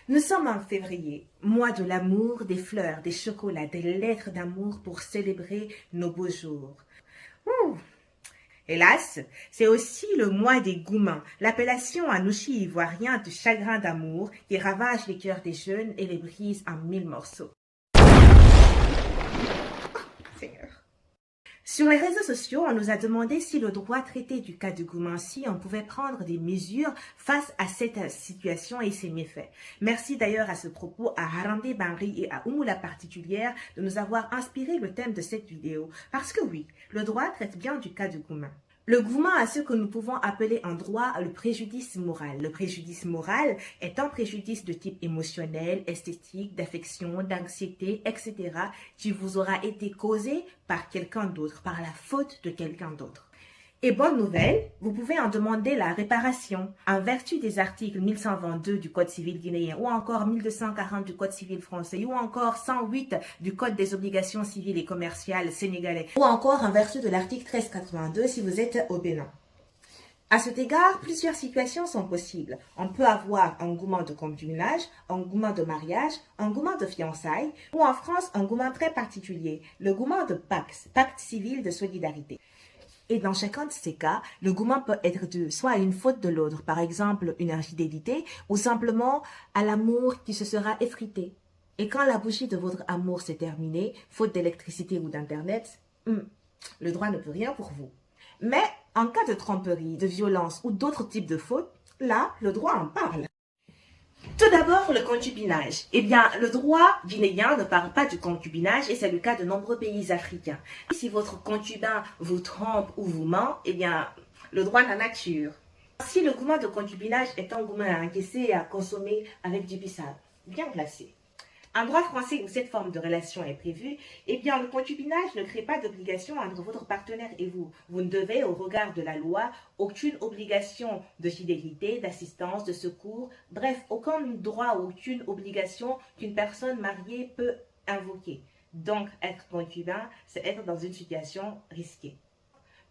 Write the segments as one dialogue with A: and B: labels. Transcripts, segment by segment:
A: Nous sommes en février, mois de l'amour, des fleurs, des chocolats, des lettres d'amour pour célébrer nos beaux jours. Ouh. Hélas, c'est aussi le mois des goumans, l'appellation en ouchi ivoirien du chagrin d'amour qui ravage les cœurs des jeunes et les brise en mille morceaux. Seigneur. Sur les réseaux sociaux, on nous a demandé si le droit traitait du cas de Goumansi, on pouvait prendre des mesures face à cette situation et ses méfaits. Merci d'ailleurs à ce propos à Harandé Banri et à Oumoula particulière de nous avoir inspiré le thème de cette vidéo. Parce que oui, le droit traite bien du cas de Gouman. Le gouman a ce que nous pouvons appeler en droit le préjudice moral. Le préjudice moral est un préjudice de type émotionnel, esthétique, d'affection, d'anxiété, etc. qui vous aura été causé par quelqu'un d'autre, par la faute de quelqu'un d'autre. Et bonne nouvelle, vous pouvez en demander la réparation en vertu des articles 1122 du Code civil guinéen ou encore 1240 du Code civil français ou encore 108 du Code des obligations civiles et commerciales sénégalais ou encore en vertu de l'article 1382 si vous êtes au Bénin. À cet égard, plusieurs situations sont possibles. On peut avoir un gouman de concubinage, un gouman de mariage, un gouman de fiançailles ou en France un gouman très particulier, le gouman de PACS, Pacte civil de solidarité. Et dans chacun de ces cas, le gouman peut être dû soit à une faute de l'autre, par exemple une infidélité, ou simplement à l'amour qui se sera effrité. Et quand la bougie de votre amour s'est terminée, faute d'électricité ou d'internet, le droit ne peut rien pour vous. Mais en cas de tromperie, de violence ou d'autres types de fautes, là, le droit en parle. Tout d'abord, le concubinage. Eh bien, le droit guinéen ne parle pas du concubinage et c'est le cas de nombreux pays africains. Si votre concubin vous trompe ou vous ment, eh bien, le droit de la nature. Si le gouman de concubinage est un gouman à encaisser et à consommer avec du bissap, bien placé. En droit français où cette forme de relation est prévue, eh bien, le concubinage ne crée pas d'obligation entre votre partenaire et vous. Vous ne devez, au regard de la loi, aucune obligation de fidélité, d'assistance, de secours, bref, aucun droit ou aucune obligation qu'une personne mariée peut invoquer. Donc, être concubin, c'est être dans une situation risquée.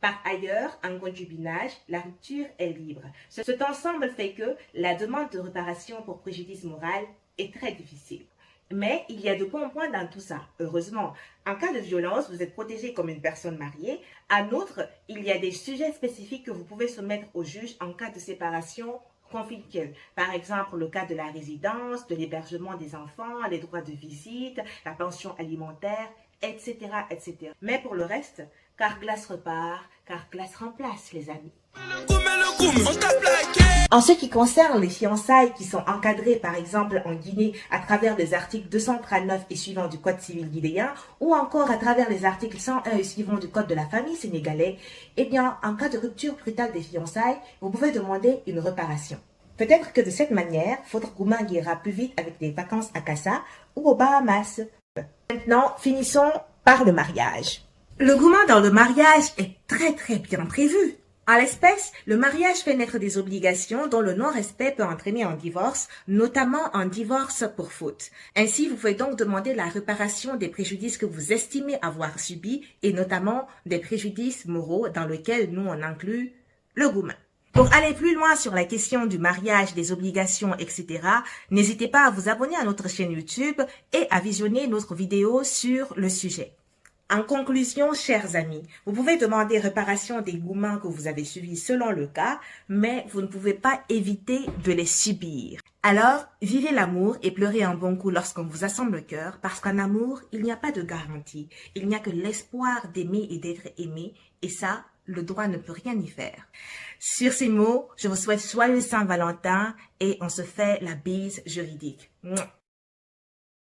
A: Par ailleurs, en concubinage, la rupture est libre. Cet ensemble fait que la demande de réparation pour préjudice moral est très difficile. Mais il y a de bons points dans tout ça, heureusement. En cas de violence, vous êtes protégé comme une personne mariée. En outre, il y a des sujets spécifiques que vous pouvez soumettre au juge en cas de séparation conflictuelle. Par exemple, le cas de la résidence, de l'hébergement des enfants, les droits de visite, la pension alimentaire, etc., etc. Mais pour le reste, car glace repart, car glace remplace, les amis. En ce qui concerne les fiançailles qui sont encadrées par exemple en Guinée à travers les articles 239 et suivants du Code civil guinéen ou encore à travers les articles 101 et suivants du Code de la famille sénégalais, eh bien en cas de rupture brutale des fiançailles, vous pouvez demander une réparation. Peut-être que de cette manière, votre gouman ira plus vite avec des vacances à Casa ou aux Bahamas. Maintenant, finissons par le mariage. Le gouman dans le mariage est très bien prévu. En l'espèce, le mariage fait naître des obligations dont le non-respect peut entraîner un divorce, notamment un divorce pour faute. Ainsi, vous pouvez donc demander la réparation des préjudices que vous estimez avoir subis et notamment des préjudices moraux dans lesquels nous on inclut le gouman. Pour aller plus loin sur la question du mariage, des obligations, etc., n'hésitez pas à vous abonner à notre chaîne YouTube et à visionner notre vidéo sur le sujet. En conclusion, chers amis, vous pouvez demander réparation des goumans que vous avez subis selon le cas, mais vous ne pouvez pas éviter de les subir. Alors, vivez l'amour et pleurez un bon coup lorsqu'on vous assemble le cœur, parce qu'en amour, il n'y a pas de garantie. Il n'y a que l'espoir d'aimer et d'être aimé, et ça, le droit ne peut rien y faire. Sur ces mots, je vous souhaite joyeux Saint-Valentin et on se fait la bise juridique. Mouah.